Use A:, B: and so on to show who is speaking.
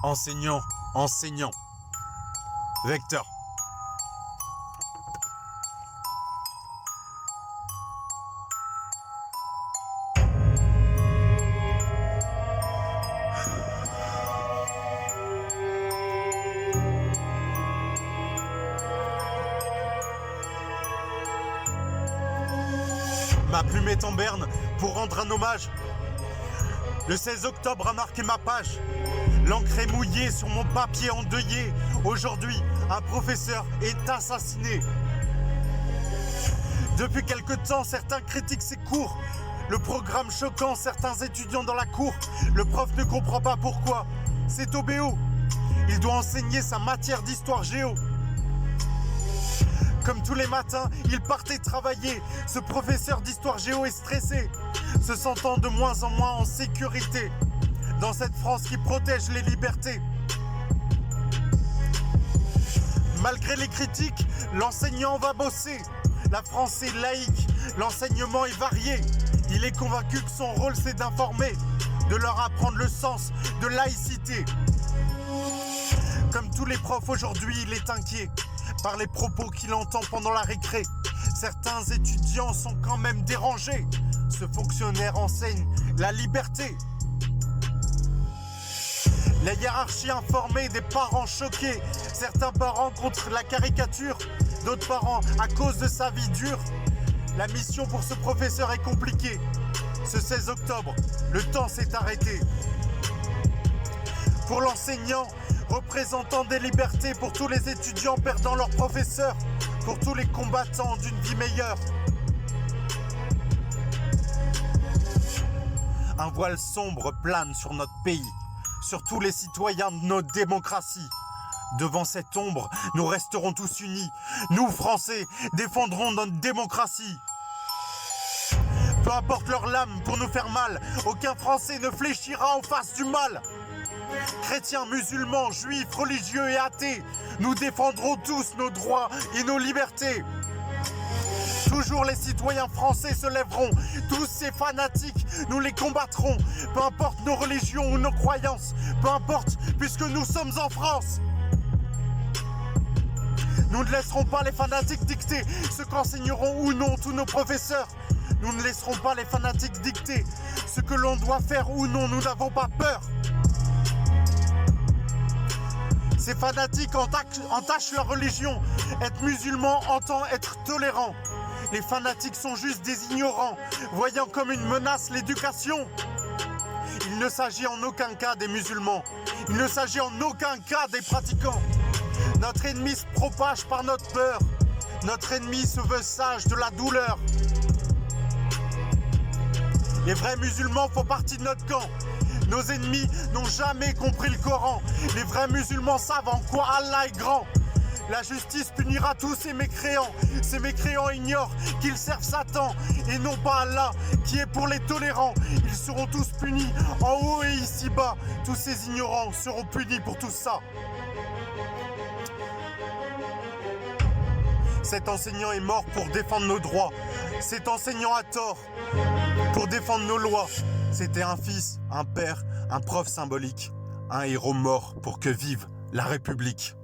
A: Enseignant, enseignant. Vecteur. Ma plume est en berne pour rendre un hommage. Le 16 octobre a marqué ma page. L'encre est mouillée sur mon papier endeuillé. Aujourd'hui, un professeur est assassiné. Depuis quelque temps, certains critiquent ses cours. Le programme choquant, certains étudiants dans la cour. Le prof ne comprend pas pourquoi. C'est OBO. Il doit enseigner sa matière d'histoire géo. Comme tous les matins, il partait travailler. Ce professeur d'histoire géo est stressé, se sentant de moins en moins en sécurité dans cette France qui protège les libertés. Malgré les critiques, l'enseignant va bosser. La France est laïque, l'enseignement est varié. Il est convaincu que son rôle c'est d'informer, de leur apprendre le sens de laïcité. Comme tous les profs aujourd'hui, il est inquiet par les propos qu'il entend pendant la récré. Certains étudiants sont quand même dérangés. Ce fonctionnaire enseigne la liberté. La hiérarchie informée, des parents choqués. Certains parents contre la caricature, d'autres parents à cause de sa vie dure. La mission pour ce professeur est compliquée. Ce 16 octobre, le temps s'est arrêté. Pour l'enseignant, représentant des libertés, pour tous les étudiants perdant leur professeur, pour tous les combattants d'une vie meilleure. Un voile sombre plane sur notre pays, sur tous les citoyens de notre démocratie. Devant cette ombre, nous resterons tous unis. Nous, Français, défendrons notre démocratie. Peu importe leur lame pour nous faire mal, aucun Français ne fléchira en face du mal. Chrétiens, musulmans, juifs, religieux et athées, nous défendrons tous nos droits et nos libertés. Toujours les citoyens français se lèveront, tous ces fanatiques, nous les combattrons. Peu importe nos religions ou nos croyances, peu importe, puisque nous sommes en France. Nous ne laisserons pas les fanatiques dicter ce qu'enseigneront ou non tous nos professeurs. Nous ne laisserons pas les fanatiques dicter ce que l'on doit faire ou non, nous n'avons pas peur. Ces fanatiques entachent leur religion. Être musulman entend être tolérant. Les fanatiques sont juste des ignorants, voyant comme une menace l'éducation. Il ne s'agit en aucun cas des musulmans. Il ne s'agit en aucun cas des pratiquants. Notre ennemi se propage par notre peur. Notre ennemi se veut sage de la douleur. Les vrais musulmans font partie de notre camp. Nos ennemis n'ont jamais compris le Coran. Les vrais musulmans savent en quoi Allah est grand. La justice punira tous ces mécréants. Ces mécréants ignorent qu'ils servent Satan et non pas Allah, qui est pour les tolérants. Ils seront tous punis en haut et ici-bas. Tous ces ignorants seront punis pour tout ça. Cet enseignant est mort pour défendre nos droits. Cet enseignant a tort pour défendre nos lois. C'était un fils, un père, un prof symbolique, un héros mort pour que vive la République.